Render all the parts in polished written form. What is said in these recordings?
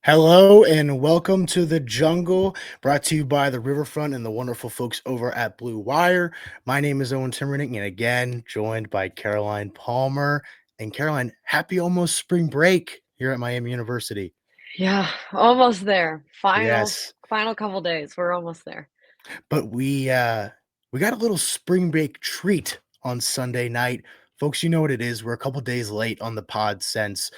Hello and welcome to the jungle, brought to you by the Riverfront and the wonderful folks over at Blue Wire. My name is Owen Timmerding, and again, joined by Caroline Palmer. And Caroline, happy almost spring break here at Miami University. Yeah, almost there. Final Yes, final couple days. We're almost there. but we got a little spring break treat on Sunday night. Folks, you know what it is. We're a couple days late on the pod since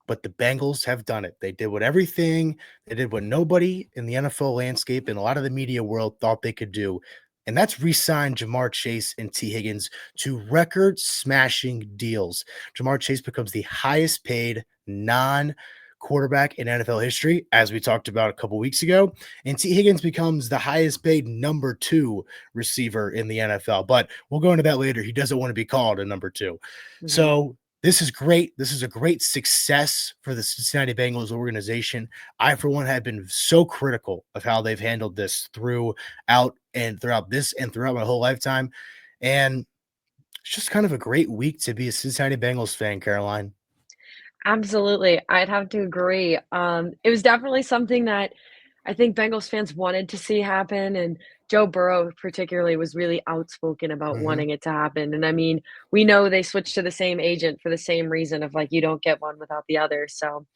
but the Bengals have done it. They did what nobody in the NFL landscape and a lot of the media world thought they could do, and that's re-sign Jamar Chase and T. Higgins to record-smashing deals. Jamar Chase becomes the highest paid non-quarterback in NFL history, as we talked about a couple weeks ago, and T. Higgins becomes the highest paid number 2 receiver in the NFL, but we'll go into that later. He doesn't want to be called a number 2. Mhm. So this is great. This is a great success for the Cincinnati Bengals organization. I, for one, have been so critical of how they've handled this throughout my whole lifetime. And it's just kind of a great week to be a Cincinnati Bengals fan, Caroline. Absolutely. I'd have to agree. It was definitely something that I think Bengals fans wanted to see happen, and Joe Burrow particularly was really outspoken about Mhm. wanting it to happen. And I mean, we know they switched to the same agent for the same reason of like you don't get one without the other. So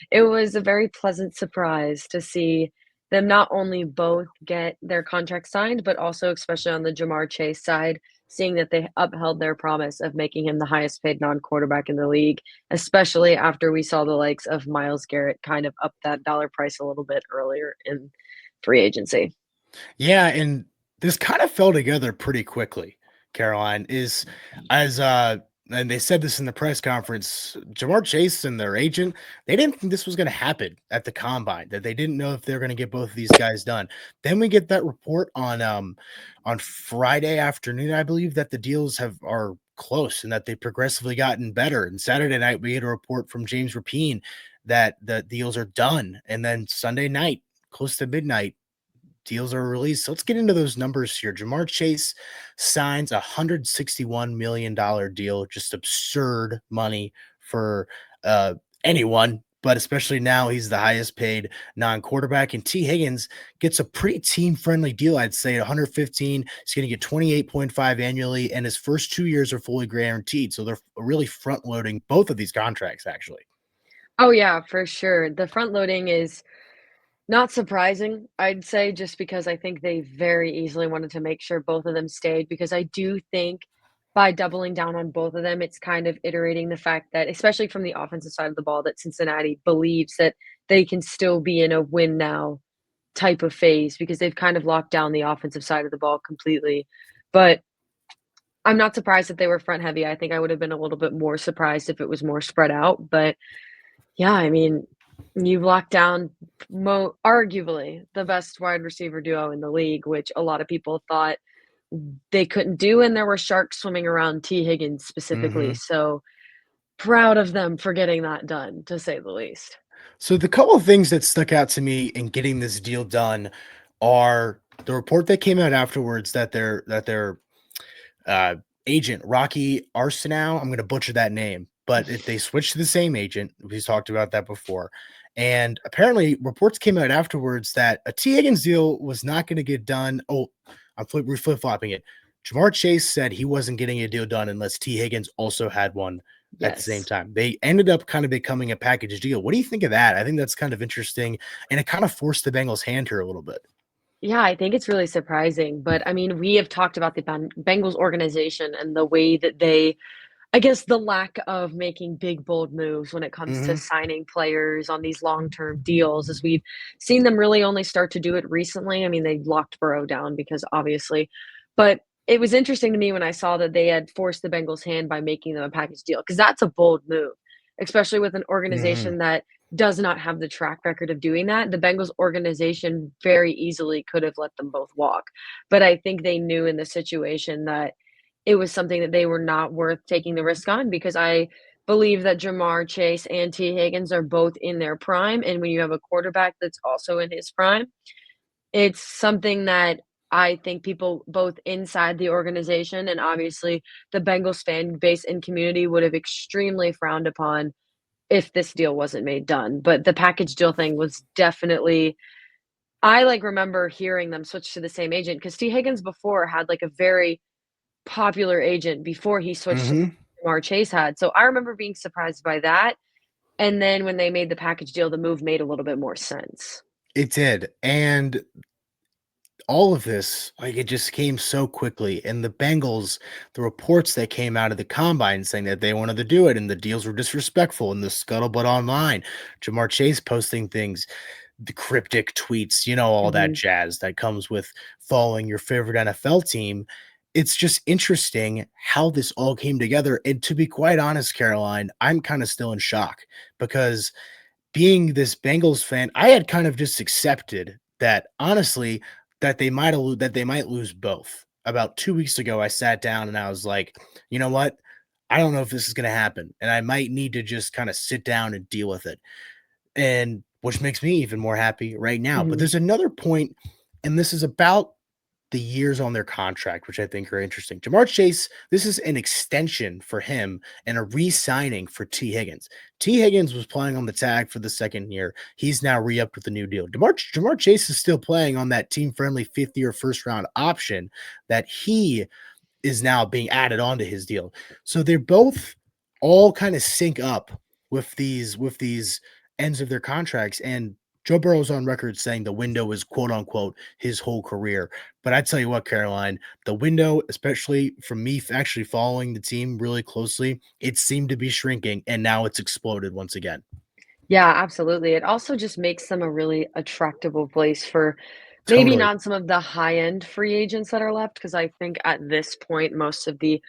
it was a very pleasant surprise to see them not only both get their contract signed, but also, especially on the Jamar Chase side, seeing that they upheld their promise of making him the highest paid non-quarterback in the league, especially after we saw the likes of Myles Garrett kind of up that dollar price a little bit earlier in free agency. Yeah, and this kind of fell together pretty quickly, Caroline, is as and they said this in the press conference, Jamar Chase and their agent, they didn't think this was going to happen at the combine, that they didn't know if they were going to get both of these guys done. Then we get that report on Friday afternoon, I believe, that the deals are close and that they've progressively gotten better. And Saturday night we get a report from James Rapine that the deals are done. And then Sunday night, close to midnight, deals are released. So let's get into those numbers here. Jamar Chase signs a $161 million deal, just absurd money for anyone, but especially now he's the highest paid non-quarterback. And T. Higgins gets a pretty team-friendly deal, I'd say, 115. He's going to get 28.5 annually, and his first 2 years are fully guaranteed. So they're really front-loading both of these contracts, actually. Oh yeah, for sure. The front loading is not surprising, I'd say, just because I think they very easily wanted to make sure both of them stayed, because I do think by doubling down on both of them, it's kind of iterating the fact that, especially from the offensive side of the ball, that Cincinnati believes that they can still be in a win now type of phase because they've kind of locked down the offensive side of the ball completely. But I'm not surprised that they were front heavy. I think I would have been a little bit more surprised if it was more spread out. But yeah, I mean, you've locked down arguably the best wide receiver duo in the league, which a lot of people thought they couldn't do, and there were sharks swimming around T. Higgins specifically. Mhm. So proud of them for getting that done, to say the least. So the couple of things that stuck out to me in getting this deal done are the report that came out afterwards that their uh, agent Rocky Arsenal, I'm going to butcher that name, but they switched to the same agent. We've talked about that before, and apparently reports came out afterwards that a T Higgins deal was not going to get done. Oh, we're flip flopping it. Jamar Chase said he wasn't getting a deal done unless T Higgins also had one at the same Yes. time. They ended up kind of becoming a package deal. What do you think of that? I think that's kind of interesting, and it kind of forced the Bengals' hand here a little bit. Yeah, I think it's really surprising. But I mean, we have talked about the Bengals organization and the way that they, I guess, the lack of making big, bold moves when it comes to Hmm. signing players on these long-term deals, as we've seen them really only start to do it recently. I mean, they locked Burrow down because obviously, but it was interesting to me when I saw that they had forced the Bengals' hand by making them a package deal, because that's a bold move, especially with an Hmm. organization that does not have the track record of doing that. The Bengals organization very easily could have let them both walk. But I think they knew in the situation that it was something that they were not worth taking the risk on, because I believe that Jamar Chase and T. Higgins are both in their prime. And when you have a quarterback that's also in his prime, it's something that I think people both inside the organization and obviously the Bengals fan base and community would have extremely frowned upon if this deal wasn't made done. But the package deal thing was definitely I, like, remember hearing them switch to the same agent because T. Higgins before had, like, a very popular agent before he switched to Mhm. Jamar Chase had. So I remember being surprised by that, and then when they made the package deal, the move made a little bit more sense. It did, and all of this, like, it just came so quickly, and the Bengals, the reports that came out of the combine saying that they wanted to do it and the deals were disrespectful and the scuttlebutt online, Jamar Chase posting things, the cryptic tweets, all that Mhm. jazz that comes with following your favorite NFL team. It's just interesting how this all came together, and to be quite honest, Caroline, I'm kinda still in shock because being this Bengals fan, I had kind of just accepted that honestly that they might lose both. About 2 weeks ago, I sat down and I was like, "You know what? I don't know if this is gonna happen, and I might need to just kinda sit down and deal with it." And which makes me even more happy right now. But Mhm. there's another point, and this is about the years on their contract, which I think are interesting. Jamar Chase, this is an extension for him and a re-signing for T. Higgins. T. Higgins was playing on the tag for the second year. He's now re-upped with a new deal. Jamar Chase is still playing on that team-friendly fifth-year first-round option that he is now being added onto his deal. So they're both all kind of sync up with these ends of their contracts. And Joe Burrow's on record saying the window is quote unquote his whole career. But I tell you what, Caroline, the window, especially from me actually following the team really closely, it seemed to be shrinking and now it's exploded once again. Yeah, absolutely. It also just makes them a really attractable place for maybe Totally. not some of the high-end free agents that are left, because I think at this point, most of the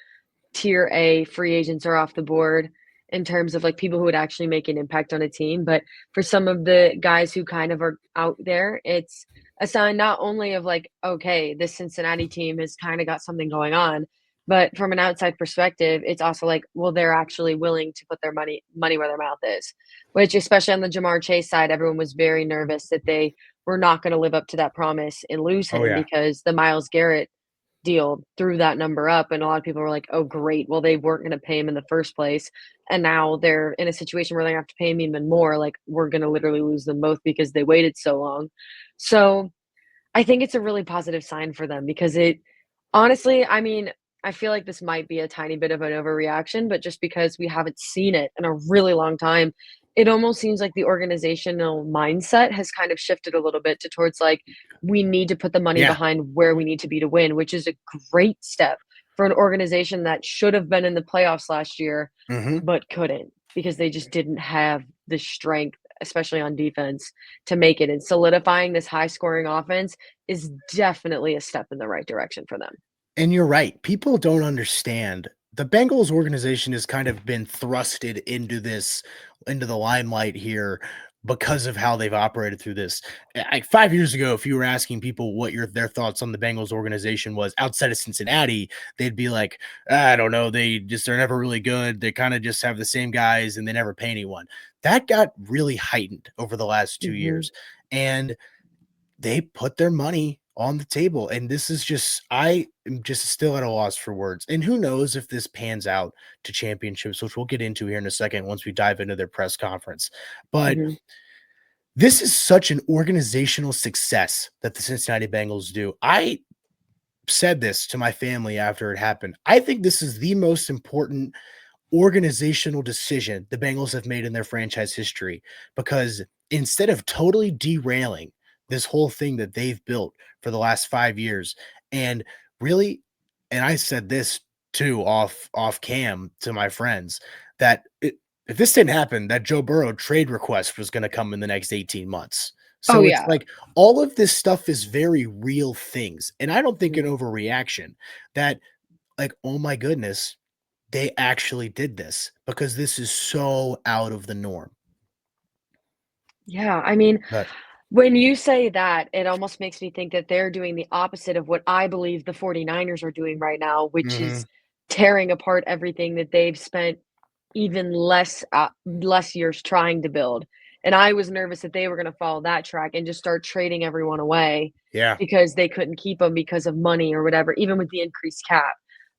tier A free agents are off the board in terms of, like, people who would actually make an impact on a team, but for some of the guys who kind of are out there, it's a sign not only of, like, "Okay, this Cincinnati team has kinda got something going on," but from an outside perspective, it's also like, well, they're actually willing to put their money where their mouth is, which especially on the Jamar Chase side, everyone was very nervous that they were not gonna live up to that promise and lose Oh him yeah. because the Myles Garrett deal threw that number up, and a lot of people were like, "Oh, great. Well, they weren't gonna pay him in the first place, and now they're in a situation where they have to pay him even more, like, we're gonna literally lose them both because they waited so long." So, I think it's a really positive sign for them because it honestly, I mean, I feel like this might be a tiny bit of an overreaction, but just because we haven't seen it in a really long time, it almost seems like the organizational mindset has kind of shifted a little bit to towards like, we need to put the money Yeah. behind where we need to be to win, which is a great step for an organization that should have been in the playoffs last year, Hmm. but couldn't because they just didn't have the strength, especially on defense, to make it. And solidifying this high scoring offense is definitely a step in the right direction for them. And you're right. People don't understand. The Bengals organization has kind of been thrusted into the limelight here because of how they've operated through this. Like 5 years ago, if you were asking people what their thoughts on the Bengals organization was outside of Cincinnati, they'd be like, I don't know. They're never really good. They kind of just have the same guys and they never pay anyone. That got really heightened over the last two Mhm. years. And they put their money on the table, and this is just I am just still at a loss for words, and who knows if this pans out to championships, which we'll get into here in a second once we dive into their press conference, but Mhm. this is such an organizational success that the Cincinnati Bengals do. I said this to my family after it happened. I think this is the most important organizational decision the Bengals have made in their franchise history because instead of totally derailing this whole thing that they've built for the last 5 years and really and I said this too off cam to my friends that if this didn't happen that Joe Burrow trade request was going to come in the next 18 months. Oh, So it's yeah. like all of this stuff is very real things and I don't think an Mhm. overreaction that like oh my goodness they actually did this because this is so out of the norm. Yeah, I mean, But when you say that, it almost makes me think that they're doing the opposite of what I believe the 49ers are doing right now, which mhm, is tearing apart everything that they've spent even less years trying to build. And I was nervous that they were gonna follow that track and just start trading everyone away yeah, because they couldn't keep them because of money or whatever, even with the increased cap.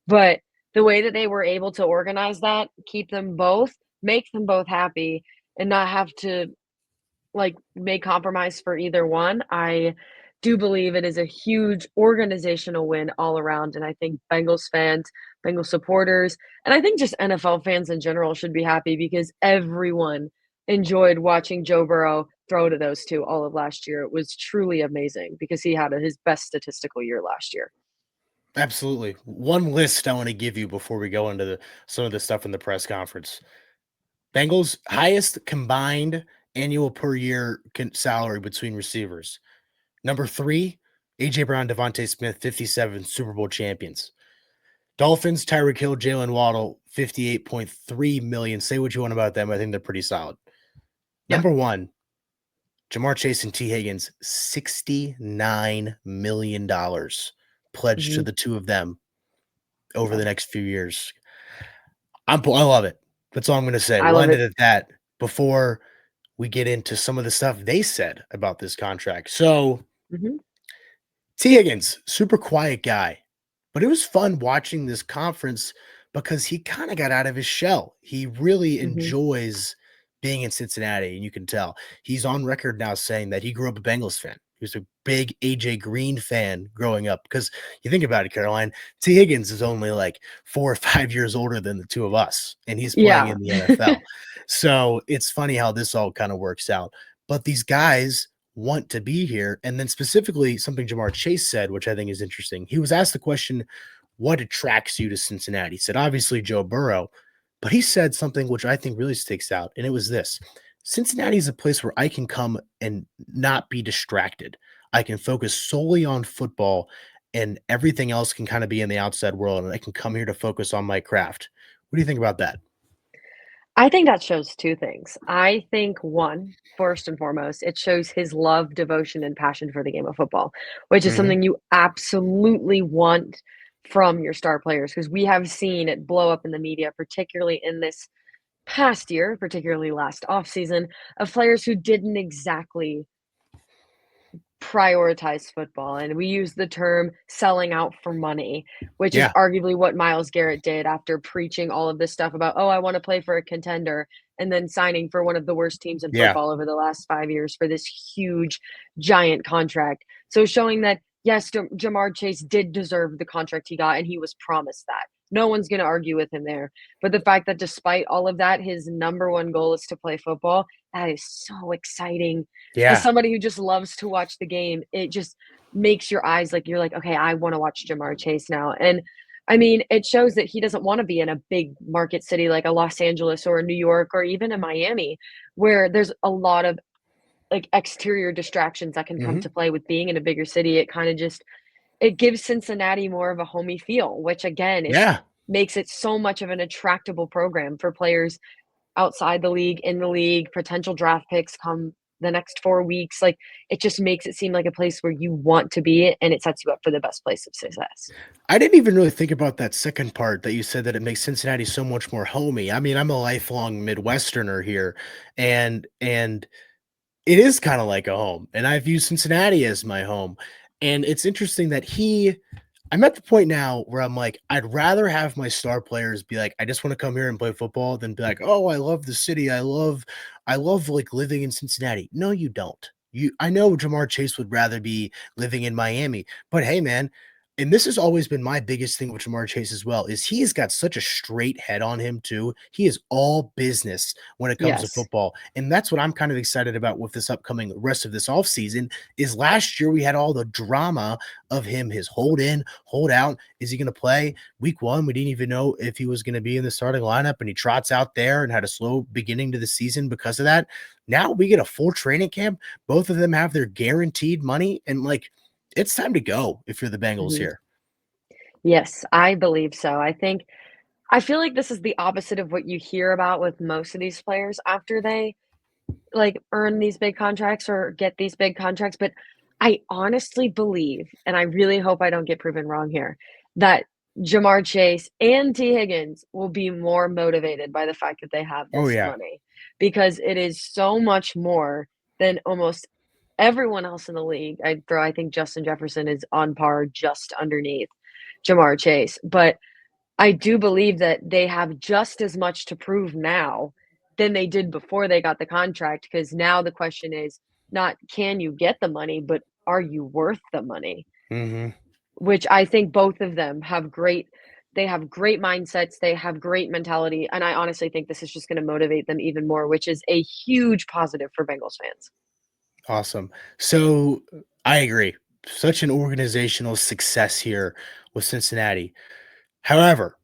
But the way that they were able to organize that, keep them both, make them both happy and not have to, like, make compromise for either one. I do believe it is a huge organizational win all around, and I think Bengals fans, Bengals supporters, and I think just NFL fans in general should be happy because everyone enjoyed watching Joe Burrow throw to those 2 all of last year. It was truly amazing because he had his best statistical year last year. Absolutely. One list I want to give you before we go into some of the stuff in the press conference. Bengals highest combined annual per year salary between receivers. Number 3, AJ Brown, Devontae Smith, 57 Super Bowl champions. Dolphins, Tyreek Hill, Jalen Waddle, 58.3 million. Say what you want about them. I think they're pretty solid. Yeah. Number 1, Jamar Chase and T. Higgins, $69 million pledged to Mhm. the two of them over Yeah. the next few years. I love it. That's all I'm going to say. I We'll love end it it. at that before we get into some of the stuff they said about this contract. So, Mhm. T. Higgins, super quiet guy, but it was fun watching this conference because he kind of got out of his shell. He really Mhm. enjoys being in Cincinnati, and you can tell. He's on record now saying that he grew up a Bengals fan. He was a big AJ Green fan growing up because you think about it, Caroline, T. Higgins is only like 4 or 5 years older than the two of us, and he's playing Yeah. in the NFL. So it's funny how this all kind of works out. But these guys want to be here. And then specifically something Jamar Chase said, which I think is interesting. He was asked the question, what attracts you to Cincinnati? He said, obviously Joe Burrow, but he said something which I think really sticks out. And it was this: Cincinnati is a place where I can come and not be distracted. I can focus solely on football and everything else can kind of be in the outside world. And I can come here to focus on my craft. What do you think about that? I think that shows 2 things. I think 1, first and foremost, it shows his love, devotion, and passion for the game of football, which is Hmm. something you absolutely want from your star players because we have seen it blow up in the media, particularly in this past year, particularly last offseason, of players who didn't exactly prioritize football, and we use the term selling out for money, which is Yeah. arguably what Myles Garrett did after preaching all of this stuff about, "Oh, I wanna play for a contender," and then signing for one of the worst teams in Yeah. football over the last 5 years for this huge, giant contract. So showing that, yes, Jamar Chase did deserve the contract he got, and he was promised that. No one's gonna argue with him there. But the fact that despite all of that, his number 1 goal is to play football, that is so exciting as Yeah. somebody who just loves to watch the game, it just makes your eyes like you're like, "Okay, I wanna watch Jamar Chase now," and, I mean, it shows that he doesn't wanna be in a big market city like a Los Angeles or a New York or even a Miami, where there's a lot of, like, exterior distractions that can come Hmm. to play with being in a bigger city. It kinda just it gives Cincinnati more of a homey feel, which again is Yeah. makes it so much of an attractable program for players outside the league, in the league, potential draft picks come the next 4 weeks, like, it just makes it seem like a place where you want to be, and it sets you up for the best place of success. I didn't even really think about that second part that you said that it makes Cincinnati so much more homey. I mean, I'm a lifelong Midwesterner here, and it is kind of like a home, and I view Cincinnati as my home. And it's interesting that I'm at the point now where I'm like, I'd rather have my star players be like, I just want to come here and play football than be like, oh, I love the city. I love like living in Cincinnati. No, you don't. I know Jamar Chase would rather be living in Miami, but hey, man, and this has always been my biggest thing with Jamar Chase as well, is he's got such a straight head on him too. He is all business when it comes to Yes. football. And that's what I'm kind of excited about with this upcoming rest of this offseason is last year we had all the drama of him, his hold in, hold out. Is he going to play week 1? We didn't even know if he was going to be in the starting lineup, and he trots out there and had a slow beginning to the season because of that. Now we get a full training camp. Both of them have their guaranteed money, and like it's time to go if you're the Bengals Mhm. here. Yes, I believe so. I feel like this is the opposite of what you hear about with most of these players after they, like, earn these big contracts or get these big contracts, but I honestly believe, and I really hope I don't get proven wrong here, that Jamar Chase and T. Higgins will be more motivated by the fact that they have Oh this yeah. money because it is so much more than almost everyone else in the league. I think Justin Jefferson is on par just underneath Jamar Chase, but I do believe that they have just as much to prove now than they did before they got the contract, because now the question is not can you get the money, but are you worth the money? Mhm. Which I think both of them have great mindsets, they have great mentality, and I honestly think this is just gonna motivate them even more, which is a huge positive for Bengals fans. Awesome. So, I agree. Such an organizational success here with Cincinnati. However,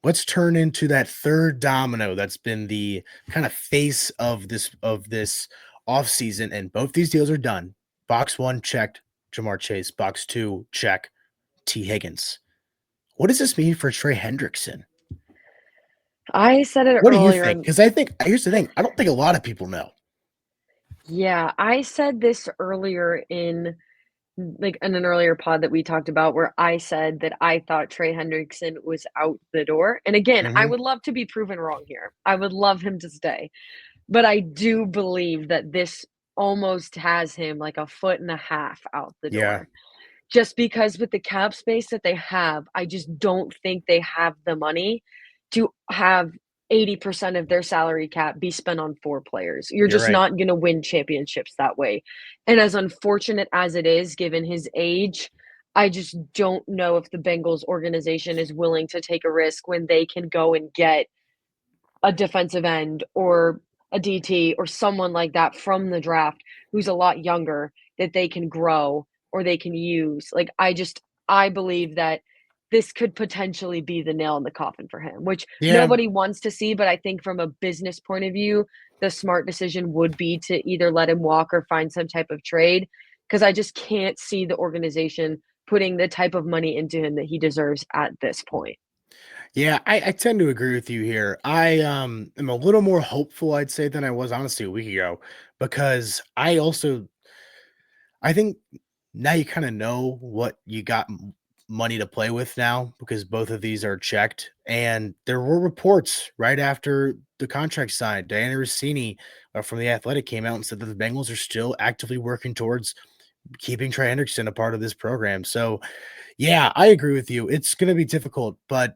let's turn into that third domino that's been the kind of face of this offseason, and both these deals are done. Box 1 checked, Jamar Chase. Box 2 check, T. Higgins. What does this mean for Trey Hendrickson? I said it What do you earlier think? in Because I think here's the thing, I don't think a lot of people know. Yeah, I said this earlier in like, in an earlier pod that we talked about where I said that I thought Trey Hendrickson was out the door, and again, I Mhm. would love to be proven wrong here. I would love him to stay, but I do believe that this almost has him like a foot and a half out the Yeah, door. Just because with the cap space that they have, I just don't think they have the money to have 80% of their salary cap be spent on 4 players. You're you're just right. not gonna win championships that way, and as unfortunate as it is, given his age, I just don't know if the Bengals organization is willing to take a risk when they can go and get a defensive end or a DT or someone like that from the draft who's a lot younger that they can grow or they can use. Like, I believe that this could potentially be the nail in the coffin for him, which Yeah. nobody wants to see, but I think from a business point of view, the smart decision would be to either let him walk or find some type of trade, because I just can't see the organization putting the type of money into him that he deserves at this point. Yeah, I tend to agree with you here. I am a little more hopeful, I'd say, than I was honestly a week ago, because I think now you kind of know what you got money to play with now because both of these are checked. And there were reports right after the contract signed. Diana Rossini from The Athletic came out and said that the Bengals are still actively working towards keeping Trey Hendrickson a part of this program. So, yeah, I agree with you. It's going to be difficult, but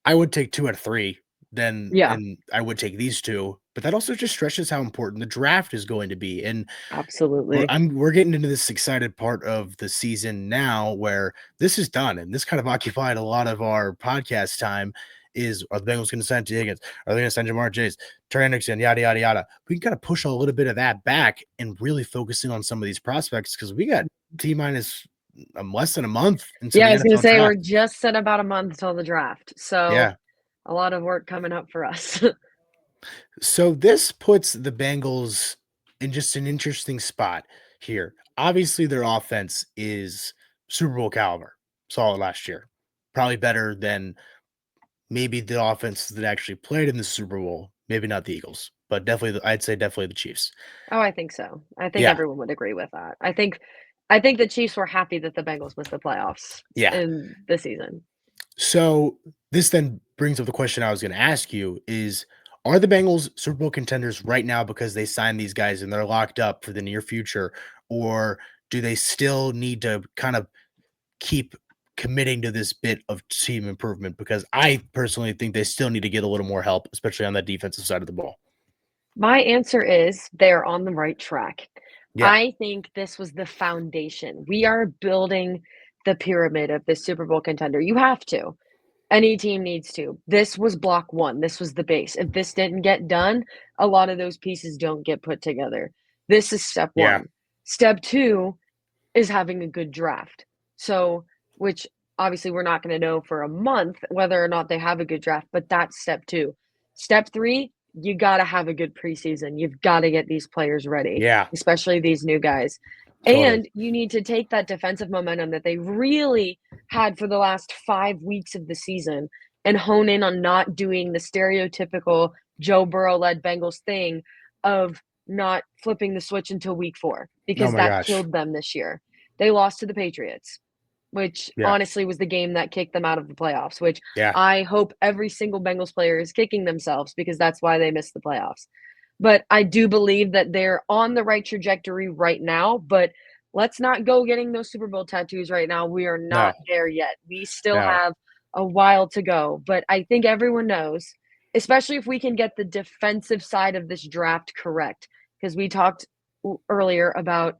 I would take 2 out of 3, then Yeah, and I would take these 2, but that also just stresses how important the draft is going to be, and absolutely. we're getting into this excited part of the season now where this is done, and this kind of occupied a lot of our podcast time is, are the Bengals gonna sign T. Higgins? Are they gonna sign Jamar Chase, Trey Hendrickson, yada, yada, yada. We can kinda push a little bit of that back and really focus in on some of these prospects because we got T minus, less than a month until Yeah, the I was gonna NFL say we're draft. just at about a month till the draft, so Yeah. a lot of work coming up for us. So this puts the Bengals in just an interesting spot here. Obviously, their offense is Super Bowl caliber. Saw it last year. Probably better than maybe the offense that actually played in the Super Bowl. Maybe not the Eagles, but definitely, I'd say definitely the Chiefs. Oh, I think so. I think Yeah, everyone would agree with that. I think the Chiefs were happy that the Bengals missed the playoffs yeah. in the season. So this then brings up the question I was going to ask you is, are the Bengals Super Bowl contenders right now because they signed these guys and they're locked up for the near future, or do they still need to kind of keep committing to this bit of team improvement? Because I personally think they still need to get a little more help, especially on that defensive side of the ball. My answer is they're on the right track. Yeah, I think this was the foundation. We are building the pyramid of the Super Bowl contender. You have to. Any team needs to. This was block 1. This was the base. If this didn't get done, a lot of those pieces don't get put together. This is step yeah, 1. Step 2 is having a good draft. So, which obviously we're not gonna know for a month whether or not they have a good draft, but that's step 2. Step 3, you gotta have a good preseason. You've gotta get these players ready, yeah, especially these new guys. totally. And you need to take that defensive momentum that they really had for the last 5 weeks of the season and hone in on not doing the stereotypical Joe Burrow-led Bengals thing of not flipping the switch until week 4 Oh because my that gosh. killed them this year. They lost to the Patriots, which Yeah, honestly was the game that kicked them out of the playoffs, which yeah, I hope every single Bengals player is kicking themselves because that's why they missed the playoffs. But I do believe that they're on the right trajectory right now, but let's not go getting those Super Bowl tattoos right now. We are no, not there yet. We still no, have a while to go, but I think everyone knows especially if we can get the defensive side of this draft correct. Because we talked earlier about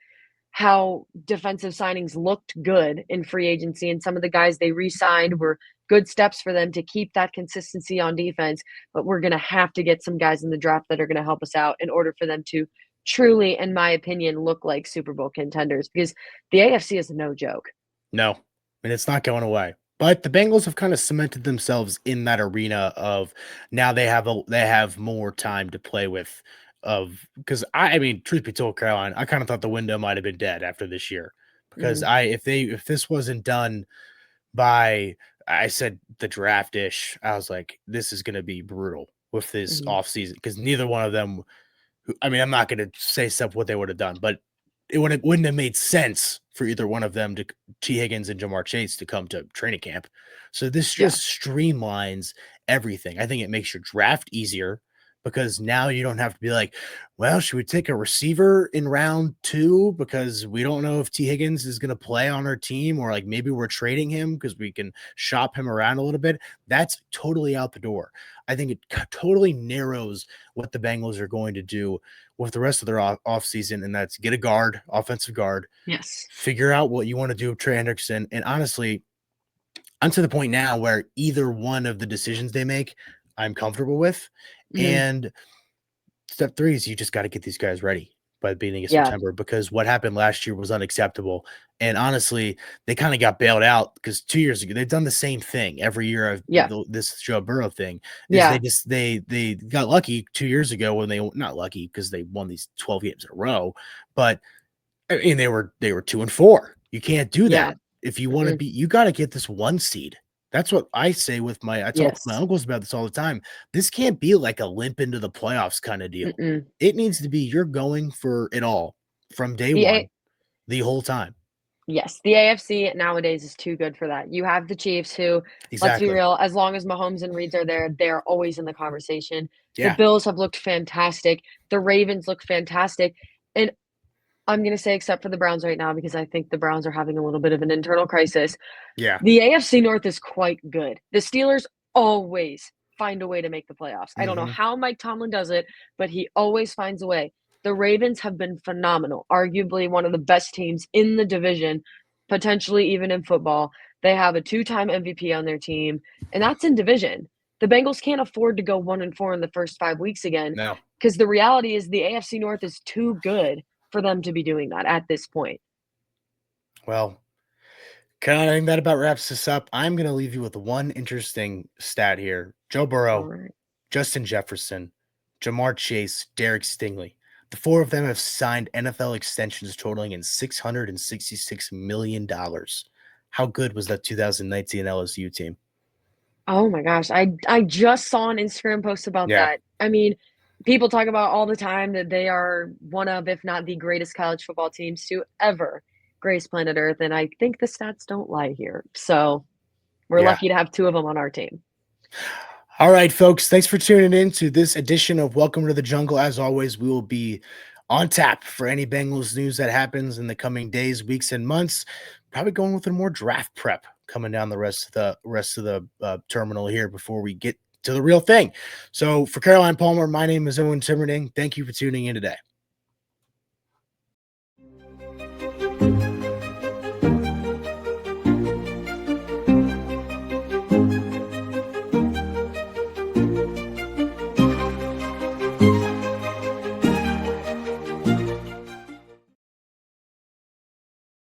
how defensive signings looked good in free agency, and some of the guys they re-signed were good steps for them to keep that consistency on defense. But we're going to have to get some guys in the draft that are going to help us out in order for them to truly, in my opinion, look like Super Bowl contenders, because the AFC is no joke. No, and it's not going away. But the Bengals have kind of cemented themselves in that arena of now they have more time to play with. Of because I mean, truth be told, Caroline, I kind of thought the window might have been dead after this year because Mhm, if this wasn't done by I said the draft ish, I was like, this is going to be brutal with this mhm. offseason because neither one of them I mean, I'm not going to say stuff what they would have done, but wouldn't have made sense for either one of them to T. Higgins and Jamar Chase to come to training camp. So this Yeah, just streamlines everything. I think it makes your draft easier because now you don't have to be like, well, should we take a receiver in round 2 because we don't know if T. Higgins is going to play on our team or like maybe we're trading him because we can shop him around a little bit. That's totally out the door. I think it totally narrows what the Bengals are going to do with the rest of their off season, and that's get a guard, offensive guard, yes. figure out what you want to do with Trey Hendrickson. And honestly, I'm to the point now where either one of the decisions they make, I'm comfortable with. Mhm. And step 3 is you just got to get these guys ready by the beginning of Yeah, September because what happened last year was unacceptable. And honestly, they kind of got bailed out because 2 years ago they've done the same thing every year. yeah, This Joe Burrow thing is yeah, they got lucky 2 years ago when they not lucky because they won these 12 games in a row, but I mean they were 2-4. You can't do yeah. that if you want to Mm-mm. be. You got to get this 1 seed. That's what I say with my I talk with my Yes. uncles about this all the time. This can't be like a limp into the playoffs kind of deal. Mm-mm. It needs to be you're going for it all from day The A one, the whole time. Yes, the AFC nowadays is too good for that. You have the Chiefs who, let's be Exactly. real, as long as Mahomes and Reeds are there, they're always in the conversation. The Yeah. Bills have looked fantastic. The Ravens look fantastic. And I'm gonna say except for the Browns right now because I think the Browns are having a little bit of an internal crisis. Yeah. The AFC North is quite good. The Steelers always find a way to make the playoffs. I don't know Mhm. how Mike Tomlin does it, but he always finds a way. The Ravens have been phenomenal, arguably one of the best teams in the division, potentially even in football. They have a two-time MVP on their team, and that's in division. The Bengals can't afford to go 1-4 in the first 5 weeks again No. because the reality is the AFC North is too good for them to be doing that at this point. Well, kind of think that about wraps this up. I'm going to leave you with one interesting stat here. Joe All Burrow, right. Justin Jefferson, Jamar Chase, Derek Stingley. The 4 of them have signed NFL extensions totaling in $666 million. How good was that 2019 LSU team? Oh my gosh, I just saw an Instagram post about Yeah. that. I mean, people talk about all the time that they are one of, if not the greatest college football teams to ever grace planet Earth, and I think the stats don't lie here. So we're Yeah. lucky to have 2 of them on our team. All right, folks. Thanks for tuning in to this edition of Welcome to the Jungle. As always, we will be on tap for any Bengals news that happens in the coming days, weeks, and months. Probably going with a more draft prep coming down the rest of the terminal here before we get to the real thing. So, for Caroline Palmer, my name is Owen Timmerding. Thank you for tuning in today.